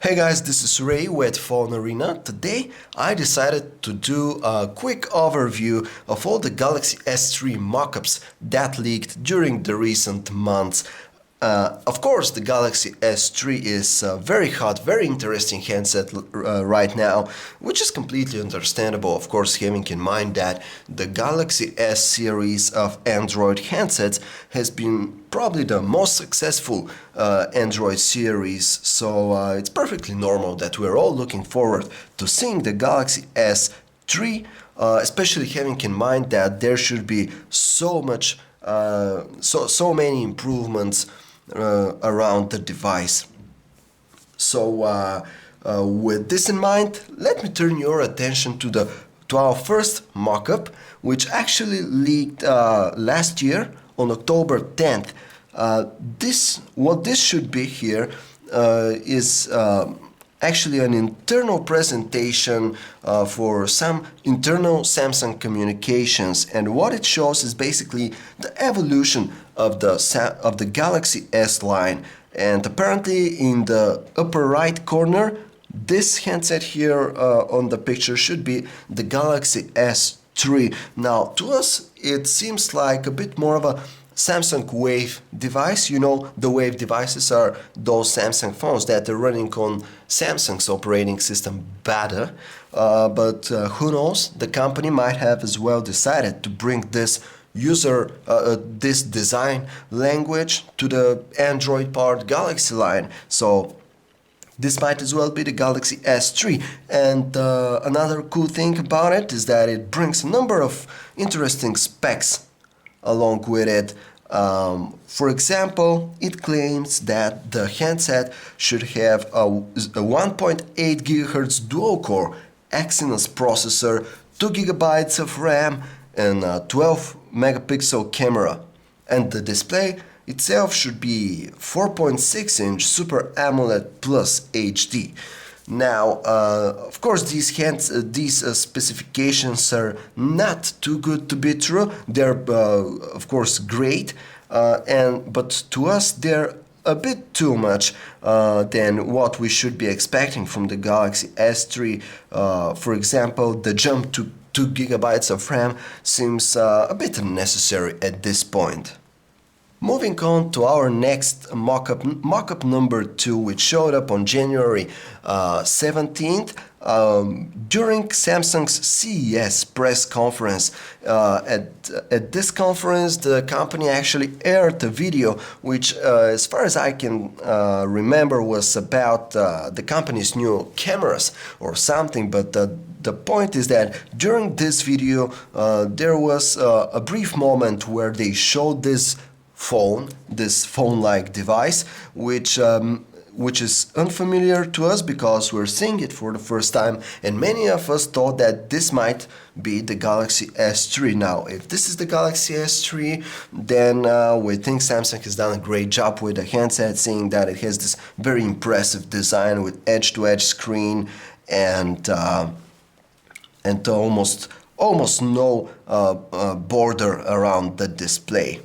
Hey guys, this is Ray with PhoneArena. Today I decided to do a quick overview of all the Galaxy S3 mockups that leaked during the recent months. Of course, the Galaxy S3 is a very hot, very interesting handset right now, which is completely understandable, of course, having in mind that the Galaxy S series of Android handsets has been probably the most successful Android series, so it's perfectly normal that we're all looking forward to seeing the Galaxy S3, especially having in mind that there should be so many improvements around the device. So with this in mind, let me turn your attention to our first mockup, which actually leaked last year on October 10th. What this should be here is actually an internal presentation for some internal Samsung communications, and what it shows is basically the evolution of the Galaxy S line. And apparently in the upper right corner, this handset here on the picture should be the Galaxy S3. Now to us it seems like a bit more of a Samsung Wave device. You know, the Wave devices are those Samsung phones that are running on Samsung's operating system beta, but who knows, the company might have as well decided to bring this design language to the Android-powered Galaxy line. So this might as well be the Galaxy S3. And another cool thing about it is that it brings a number of interesting specs along with it. For example, it claims that the handset should have a 1.8 GHz dual-core Exynos processor, 2 GB of RAM, and a 12-megapixel camera. And the display itself should be 4.6-inch Super AMOLED Plus HD. Now, of course, these specifications are not too good to be true. They're, of course, great, but to us, they're a bit too much than what we should be expecting from the Galaxy S3. For example, the jump to 2 GB of RAM seems a bit unnecessary at this point. Moving on to our next mockup number 2, which showed up on January 17th during Samsung's CES press conference. At this conference, the company actually aired a video which, as far as I can remember, was about the company's new cameras or something, but the point is that during this video there was a brief moment where they showed this phone-like device, which is unfamiliar to us because we're seeing it for the first time, and many of us thought that this might be the Galaxy S3. Now, if this is the Galaxy S3, then we think Samsung has done a great job with the handset, seeing that it has this very impressive design with edge-to-edge screen and almost no border around the display.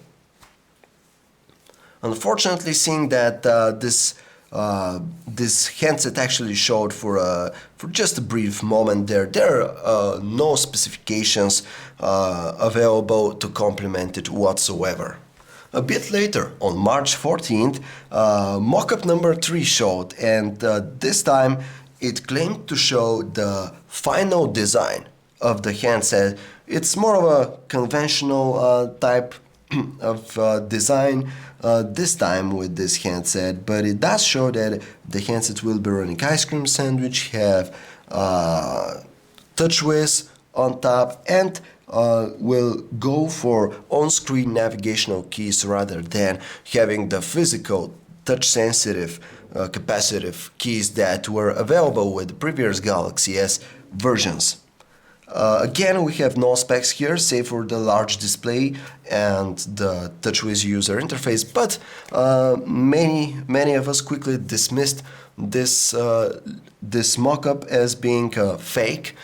Unfortunately, seeing that this handset actually showed for just a brief moment there are no specifications available to complement it whatsoever. A bit later, on March 14th, mockup number 3 showed, and this time it claimed to show the final design of the handset. It's more of a conventional type of design this time with this handset, but it does show that the handset will be running Ice Cream Sandwich, have TouchWiz on top, and will go for on-screen navigational keys rather than having the physical touch-sensitive capacitive keys that were available with the previous Galaxy S versions. Again, we have no specs here, save for the large display and the TouchWiz user interface, but many of us quickly dismissed this mockup as being fake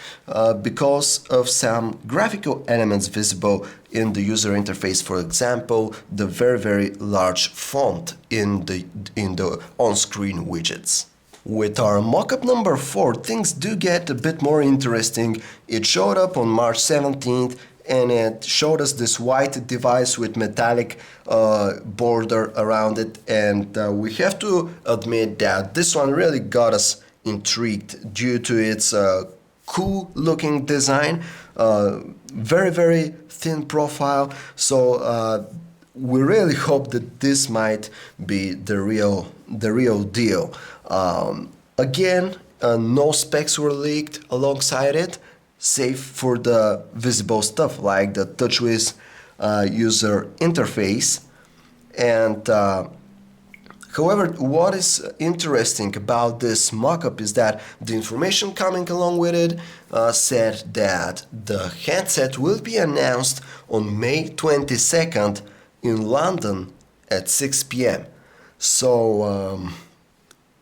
because of some graphical elements visible in the user interface. For example, the very large font in the on-screen widgets. With our mockup number 4, things do get a bit more interesting. It showed up on March 17th and it showed us this white device with metallic border around it, and we have to admit that this one really got us intrigued due to its cool looking design, very thin profile, so we really hope that this might be the real deal. Again, no specs were leaked alongside it, save for the visible stuff like the TouchWiz user interface. And however, what is interesting about this mockup is that the information coming along with it said that the handset will be announced on May 22nd in London at 6 p.m. So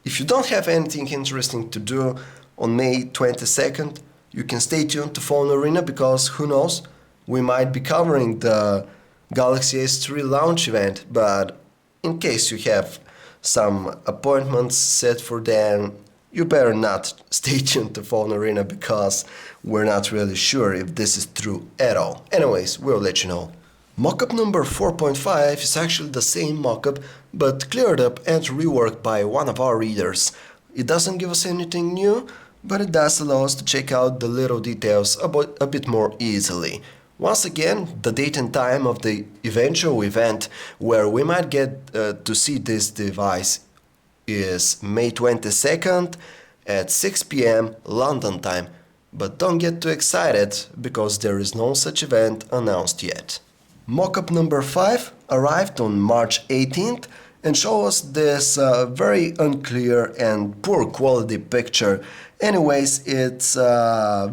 if you don't have anything interesting to do on May 22nd, you can stay tuned to PhoneArena, because who knows, we might be covering the Galaxy S3 launch event. But in case you have some appointments set for then, you better not stay tuned to PhoneArena, because we're not really sure if this is true at all. Anyways, we'll let you know. Mockup number 4.5 is actually the same mockup, but cleared up and reworked by one of our readers. It doesn't give us anything new, but it does allow us to check out the little details a bit more easily. Once again, the date and time of the eventual event where we might get to see this device is May 22nd at 6 p.m. London time. But don't get too excited, because there is no such event announced yet. Mockup number 5 arrived on March 18th and shows us this very unclear and poor quality picture. Anyways, it's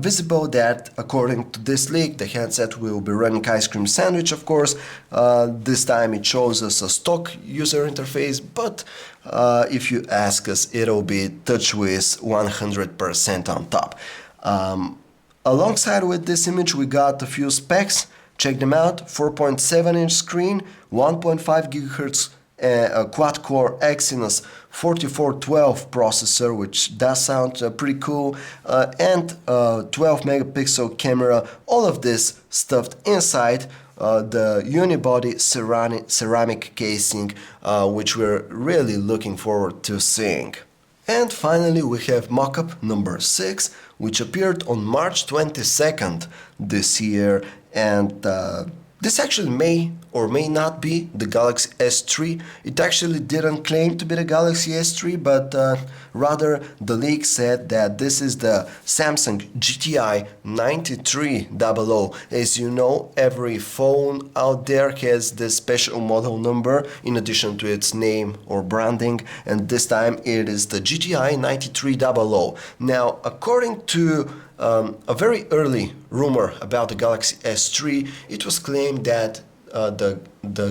visible that according to this leak, the handset will be running Ice Cream Sandwich, of course. This time it shows us a stock user interface, but if you ask us, it'll be TouchWiz 100% on top. Alongside with this image, we got a few specs. Check them out: 4.7-inch screen, 1.5 GHz quad-core Exynos 4412 processor, which does sound pretty cool, and 12-megapixel camera. All of this stuffed inside the unibody ceramic casing, which we're really looking forward to seeing. And finally, we have mockup number 6, which appeared on March 22nd this year, and this actually may or may not be the Galaxy S3. It actually didn't claim to be the Galaxy S3, but rather the leak said that this is the Samsung GTI 9300. As you know, every phone out there has this special model number in addition to its name or branding, and this time it is the GTI 9300. Now, according to a very early rumor about the Galaxy S3, it was claimed that the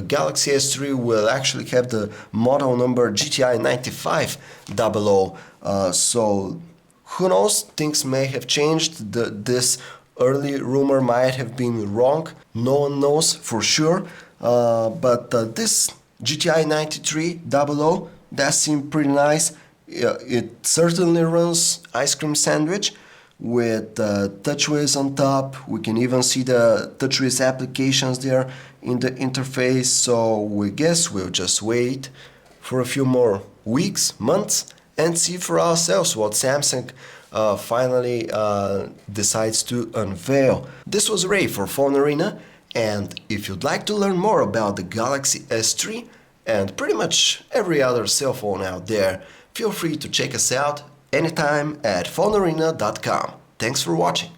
Galaxy S3 will actually have the model number GTI 9500. So who knows, things may have changed. This early rumor might have been wrong. No one knows for sure. But this GTI 9300 does seem pretty nice. It certainly runs Ice Cream Sandwich with TouchWiz on top. We can even see the TouchWiz applications there in the interface, so we guess we'll just wait for a few more weeks, months, and see for ourselves what Samsung finally decides to unveil. This was Ray for PhoneArena, and if you'd like to learn more about the Galaxy S3 and pretty much every other cell phone out there, feel free to check us out anytime at phonearena.com. Thanks for watching.